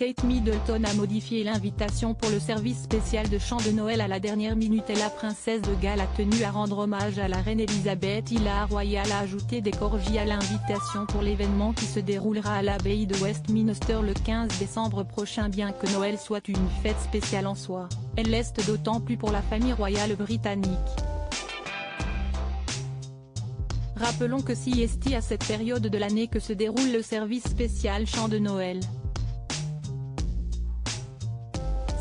Kate Middleton a modifié l'invitation pour le service spécial de chant de Noël à la dernière minute et la princesse de Galles a tenu à rendre hommage à la reine Elisabeth. La royale a ajouté des corgis à l'invitation pour l'événement qui se déroulera à l'abbaye de Westminster le 15 décembre prochain. Bien que Noël soit une fête spéciale en soi, elle l'est d'autant plus pour la famille royale britannique. Rappelons que c'est à cette période de l'année que se déroule le service spécial chant de Noël.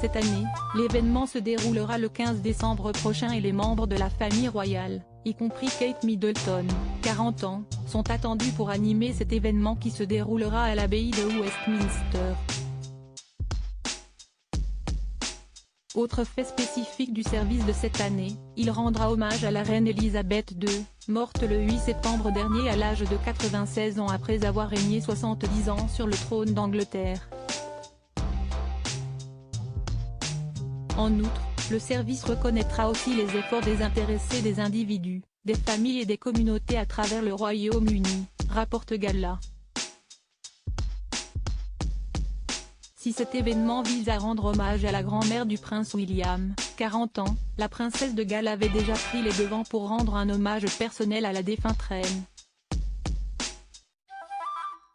Cette année, l'événement se déroulera le 15 décembre prochain et les membres de la famille royale, y compris Kate Middleton, 40 ans, sont attendus pour animer cet événement qui se déroulera à l'abbaye de Westminster. Autre fait spécifique du service de cette année, il rendra hommage à la reine Elisabeth II, morte le 8 septembre dernier à l'âge de 96 ans après avoir régné 70 ans sur le trône d'Angleterre. En outre, le service reconnaîtra aussi les efforts désintéressés des individus, des familles et des communautés à travers le Royaume-Uni, rapporte Gala. Si cet événement vise à rendre hommage à la grand-mère du prince William, 40 ans, la princesse de Galles avait déjà pris les devants pour rendre un hommage personnel à la défunte reine.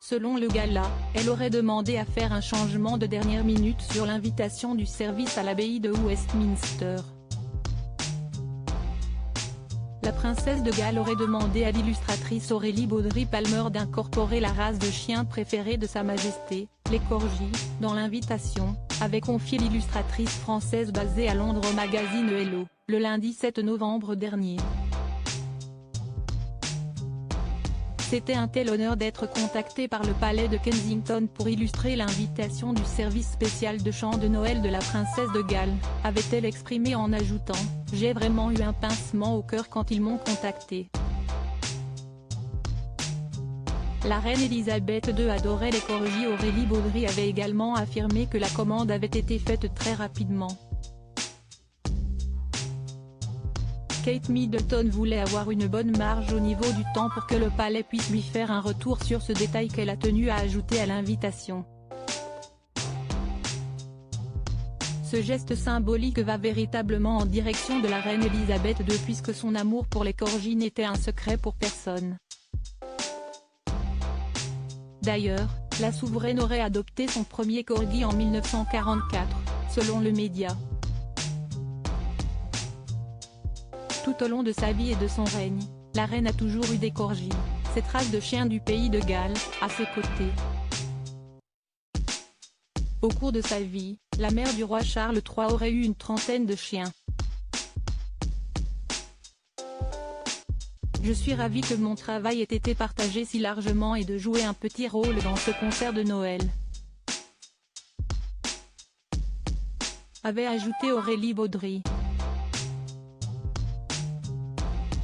Selon le Gala, elle aurait demandé à faire un changement de dernière minute sur l'invitation du service à l'abbaye de Westminster. La princesse de Galles aurait demandé à l'illustratrice Aurélie Baudry-Palmer d'incorporer la race de chien préférée de Sa Majesté, les corgis, dans l'invitation, avait confié l'illustratrice française basée à Londres au magazine Hello, le lundi 7 novembre dernier. C'était un tel honneur d'être contacté par le palais de Kensington pour illustrer l'invitation du service spécial de chant de Noël de la princesse de Galles, avait-elle exprimé en ajoutant « J'ai vraiment eu un pincement au cœur quand ils m'ont contacté ». La reine Elisabeth II adorait les corgis. Aurélie Baudry avait également affirmé que la commande avait été faite très rapidement. Kate Middleton voulait avoir une bonne marge au niveau du temps pour que le palais puisse lui faire un retour sur ce détail qu'elle a tenu à ajouter à l'invitation. Ce geste symbolique va véritablement en direction de la reine Elisabeth II puisque son amour pour les corgis n'était un secret pour personne. D'ailleurs, la souveraine aurait adopté son premier corgi en 1944, selon le média. Tout au long de sa vie et de son règne, la reine a toujours eu des corgis, cette race de chiens du pays de Galles, à ses côtés. Au cours de sa vie, la mère du roi Charles III aurait eu une trentaine de chiens. Je suis ravie que mon travail ait été partagé si largement et de jouer un petit rôle dans ce concert de Noël, avait ajouté Aurélie Baudry.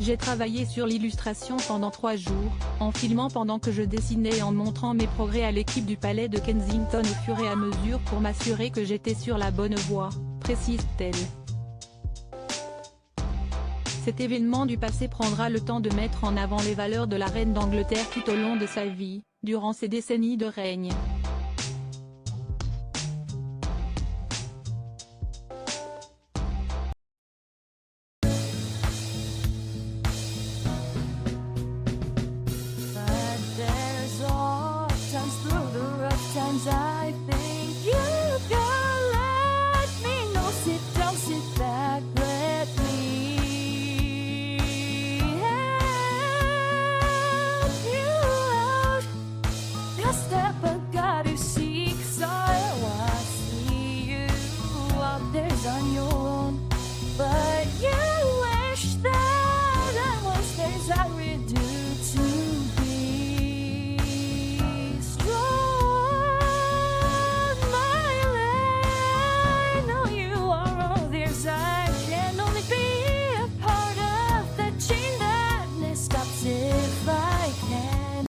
J'ai travaillé sur l'illustration pendant 3 jours, en filmant pendant que je dessinais et en montrant mes progrès à l'équipe du palais de Kensington au fur et à mesure pour m'assurer que j'étais sur la bonne voie, précise-t-elle. Cet événement du passé prendra le temps de mettre en avant les valeurs de la reine d'Angleterre tout au long de sa vie, durant ses décennies de règne.